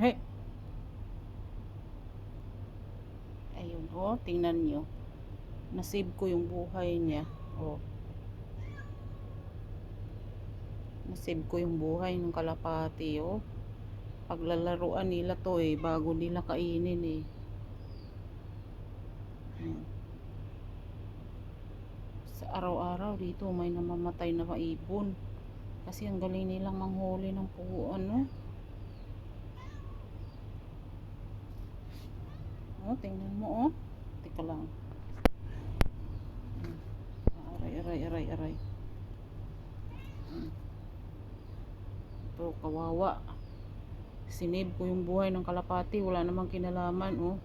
Hey, ayun, oh, tingnan nyo. Nasave ko yung buhay niya. Oh, nasave ko yung buhay ng kalapati, oh. Paglalaruan nila to eh, bago nila kainin eh. Hmm. Sa araw-araw dito may namamatay na maibon. Kasi ang galing nilang manghuli ng puguan, no? Oh, tingnan mo, oh. Teka lang. Aray, aray, aray, aray. Ito, kawawa. Sinave ko yung buhay ng kalapati. Wala namang kinalaman, oh.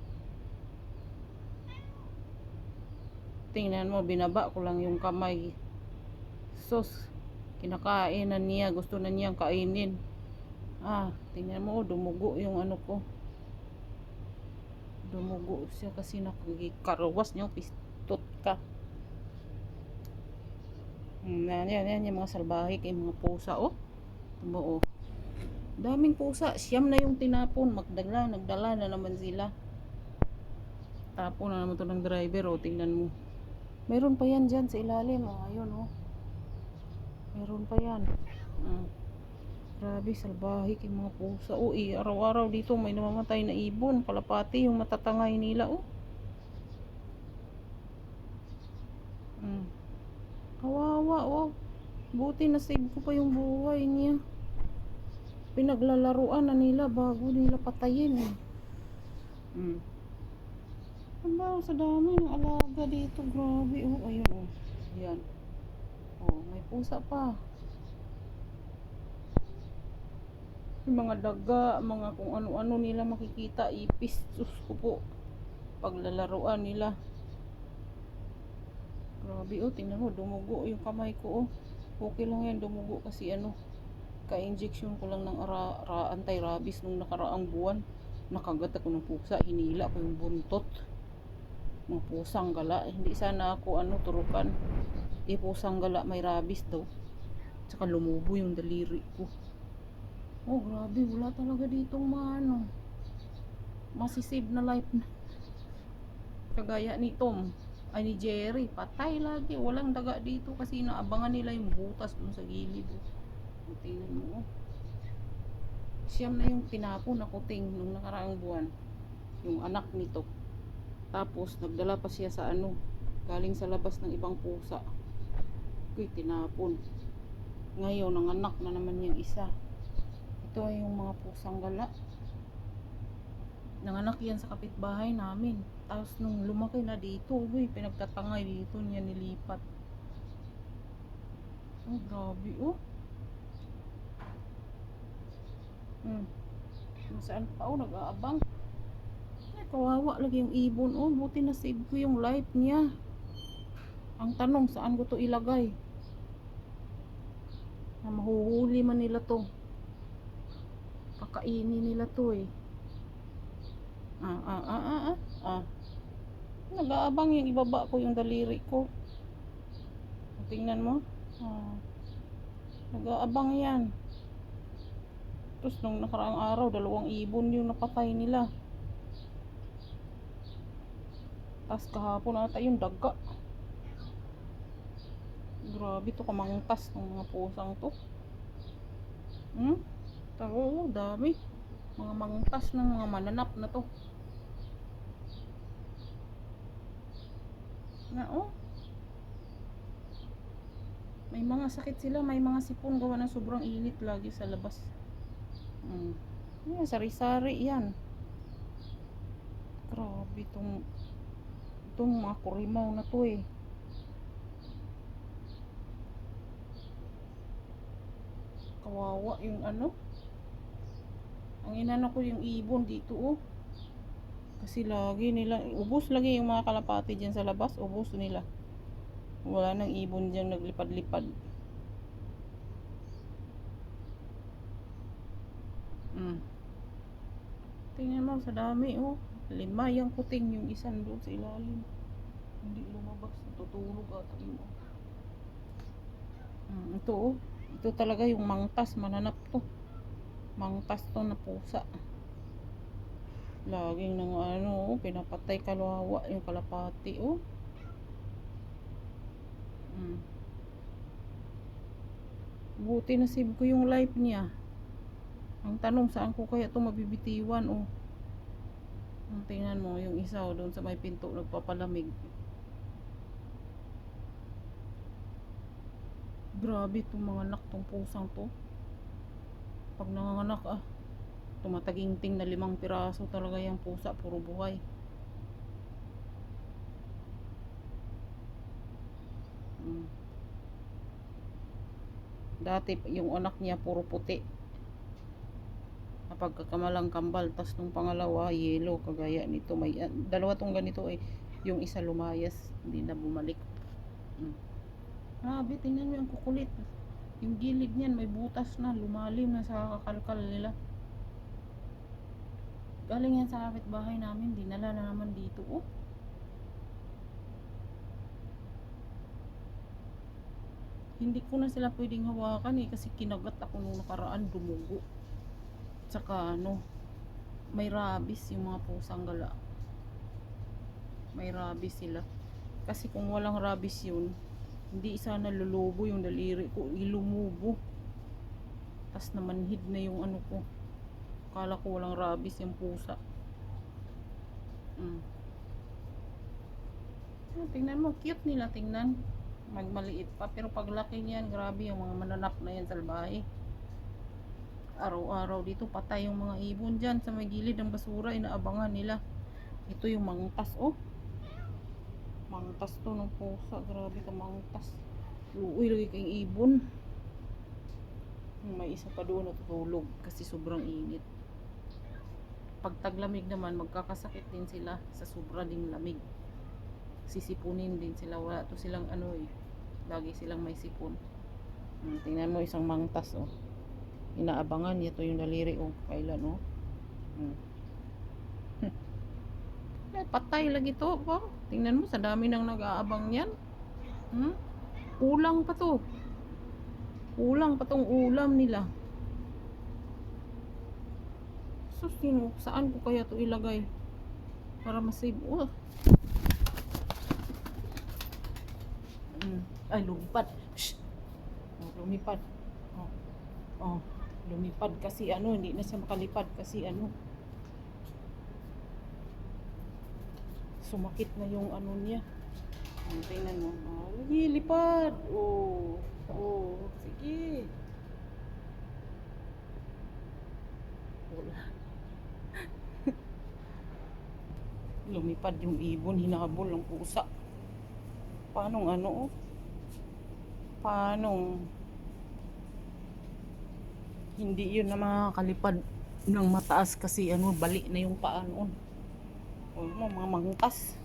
Tingnan mo, binaba ko lang yung kamay. Sus, kinakainan niya. Gusto na niyang kainin. Tingnan mo, dumugo yung ano ko. Dumugo siya kasi nakikarawas niya. Pistot ka. Yan, yung mga salbahik, yung mga pusa, oh. Tumuo. Daming pusa. Siyam na yung tinapon. Nagdala na naman sila. Tapon na naman to ng driver, oh. Tingnan mo. Meron pa yan dyan sa ilalim, oh. Ayun, oh. Meron pa yan. Grabe, salbahik yung mga pusa. Oh, araw-araw dito may namamatay na ibon. Kalapati yung matatangay nila, oh. Kawawa, oh. Buti na save ko pa yung buhay niya. Pinaglalaruan na nila bago nila patayin, eh. Ang sa dami ng alaga dito. Grabe, oh. Ayun, oh. Yan. Oh, may pusa pa. Yung mga daga, mga kung ano-ano nila makikita, ipis. Sus ko po. Paglalaruan nila. Grabe, oh. Tingnan mo, dumugo yung kamay ko, oh. Okay lang yan, dumugo kasi ano, ka-injection ko lang ng anti-rabies nung nakaraang buwan. Nakagat ako ng pusa, hinila ko yung buntot. Mga pusang gala. Hindi sana ako turukan. Pusang gala, may rabies daw. Tsaka lumubo yung daliri ko. Oh, grabe, wala talaga ditong masisave na life na. Kagaya ni Tom, ay ni Jerry, patay lagi. Walang daga dito kasi naabangan nila yung butas dun sa gilid. Tingnan mo, oh. Siyam na yung tinapon na kuting nung nakaraang buwan. Yung anak nito. Tapos, nagdala pa siya sa galing sa labas ng ibang pusa. Kuy, tinapon. Ngayon, nanganak na naman yung isa. Ito ay yung mga pusang gala. Nanganak yan sa kapitbahay namin. Tapos nung lumaki na dito, pinagtatangay dito niya nilipat. Oh, grabe, oh. Saan pa, oh, nag-aabang. Ay, kawawa lagi yung ibon, oh. Buti na save ko yung life niya. Ang tanong, saan ko to ilagay? Na mahuhuli man nila to. Kakainin nila to, eh. Nag-aabang yung ibaba ko yung daliri ko. Tingnan mo. Nag-aabang yan. Tapos nung nakaraang araw, 2 ibon yung napatay nila. Tapos kahapon ata yung daga. Grabe to, kamangtas ng mga pusang to. Tago, dami. Mga mangtas ng mga mananap na to. Oh. May mga sakit sila, may mga sipon gawa ng sobrang init lagi sa labas. Sari-sari yan. Grabe itong mga kurimaw na to, eh. Kawawa yung ang inano ko yung ibon dito, oh. Kasi lagi nila, ubos lagi yung mga kalapati dyan sa labas, ubos nila. Wala nang ibon dyan naglipad-lipad. Tingnan mo, sa dami, oh. 5 yung kuting, yung isang doon sa ilalim. Hindi lumabas, natutulog ata yun, oh. Ito, oh. Ito talaga yung mangtas, mananap to. Mangtas to na pusa. Laging nang ano, oh, pinapatay kalawa yung kalapati, oh. Mm. Buti na save ko yung life niya. Ang tanong, saan ko kaya ito mabibitiwan, oh. Ang tingnan mo, yung isa, oh, doon sa may pinto, nagpapalamig. Grabe itong mga anak tong pusang to. Pag nanganganak, tumataginting na 5 piraso talaga yung pusa, puro buhay. Mm. Dati yung anak niya puro puti, napagkakamalang kambal, tas nung pangalawa yellow, kagaya nito. May dalawa tong ganito, yung isa lumayas, hindi na bumalik. Grabe, tingnan mo yung kukulit, yung gilid niyan may butas na, lumalim na sa kakalkal nila. Galing yan sa kapitbahay namin, dinala na naman dito, oh. Hindi ko na sila pwedeng hawakan, kasi kinagat ako nung nakaraan, dumugo. Tsaka ano, may rabies yung mga pusang gala. May rabies sila. Kasi kung walang rabies yun, hindi sana lulubo yung daliri ko, ilumubo. Tas namanhid na yung ano ko. Akala ko walang rabies yung pusa. Tingnan mo, cute nila tingnan. Magmaliit pa, pero paglaki niyan, grabe yung mga mananap na yan, salbahe. Araw-araw dito patay yung mga ibon dyan sa may gilid ng basura, inaabangan nila. Ito yung mangtas, oh. Mangtas to ng pusa, grabe ka mangtas. Luoy lagi kayong ibon. May isa pa doon natutulog kasi sobrang init. Pag taglamig naman, magkakasakit din sila sa sobra ding lamig. Sisipunin din sila, wala to silang ano, lagi silang may sipon. Tingnan mo isang mangtas, oh. Inaabangan niya to yung daliri, oh. Kailan, oh. Patay lagi to, oh. Tingnan mo, sa dami nang nag-aabang yan. Kulang pa to. Kulang pa tong ulam nila. So, saan ko kaya to ilagay para masave? Oh. Ay, lumipad. Shh. Oh, lumipad. Oh, lumipad kasi ano, hindi na siya makalipad kasi ano, sumakit na yung ano niya. Tingnan mo. Lagi, lipad. Oh, sige. Wala. Lumipad yung ibon, hinabol ng pusa. Paanong ano, paanong hindi yun na makakalipad ng mataas kasi ano, bali na yung paa noon. Oh, mga mangtas.